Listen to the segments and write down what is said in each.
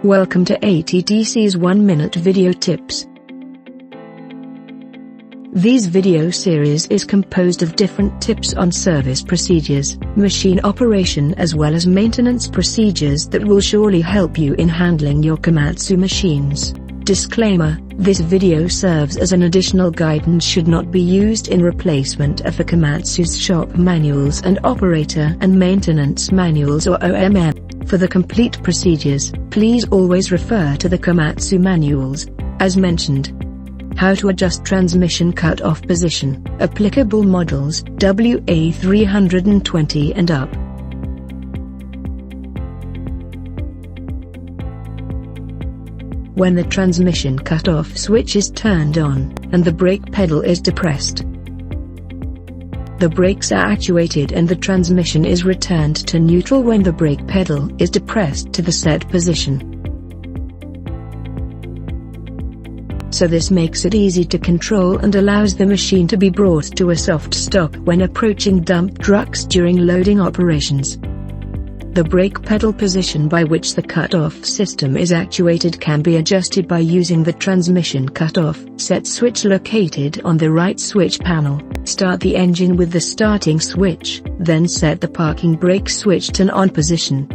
Welcome to ATDC's 1-minute video tips. These video series is composed of different tips on service procedures, machine operation as well as maintenance procedures that will surely help you in handling your Komatsu machines. Disclaimer: this video serves as an additional guide and should not be used in replacement of the Komatsu's shop manuals and operator and maintenance manuals or OMM. For the complete procedures, please always refer to the Komatsu manuals. As mentioned, how to adjust transmission cut-off position, applicable models, WA320 and up. When the transmission cut-off switch is turned on, and the brake pedal is depressed, the brakes are actuated and the transmission is returned to neutral when the brake pedal is depressed to the set position. So this makes it easy to control and allows the machine to be brought to a soft stop when approaching dump trucks during loading operations. The brake pedal position by which the cut-off system is actuated can be adjusted by using the transmission cut-off set switch located on the right switch panel. Start the engine with the starting switch, then set the parking brake switch to on position.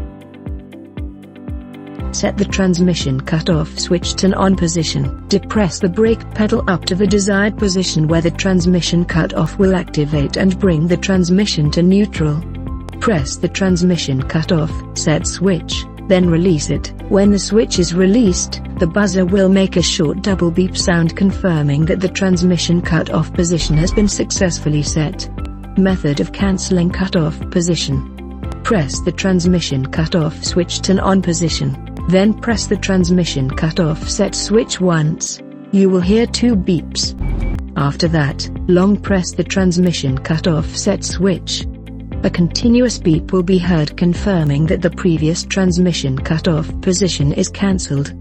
Set the transmission cut-off switch to on position. Depress the brake pedal up to the desired position where the transmission cut-off will activate and bring the transmission to neutral. Press the transmission cut-off set switch, then release it. When the switch is released, the buzzer will make a short double beep sound confirming that the transmission cut-off position has been successfully set. Method of cancelling cut-off position: press the transmission cut-off switch to on position, then press the transmission cut-off set switch once. You will hear 2 beeps. After that, long press the transmission cut-off set switch. A continuous beep will be heard confirming that the previous transmission cut-off position is cancelled.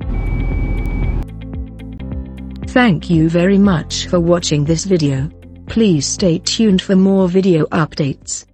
Thank you very much for watching this video. Please stay tuned for more video updates.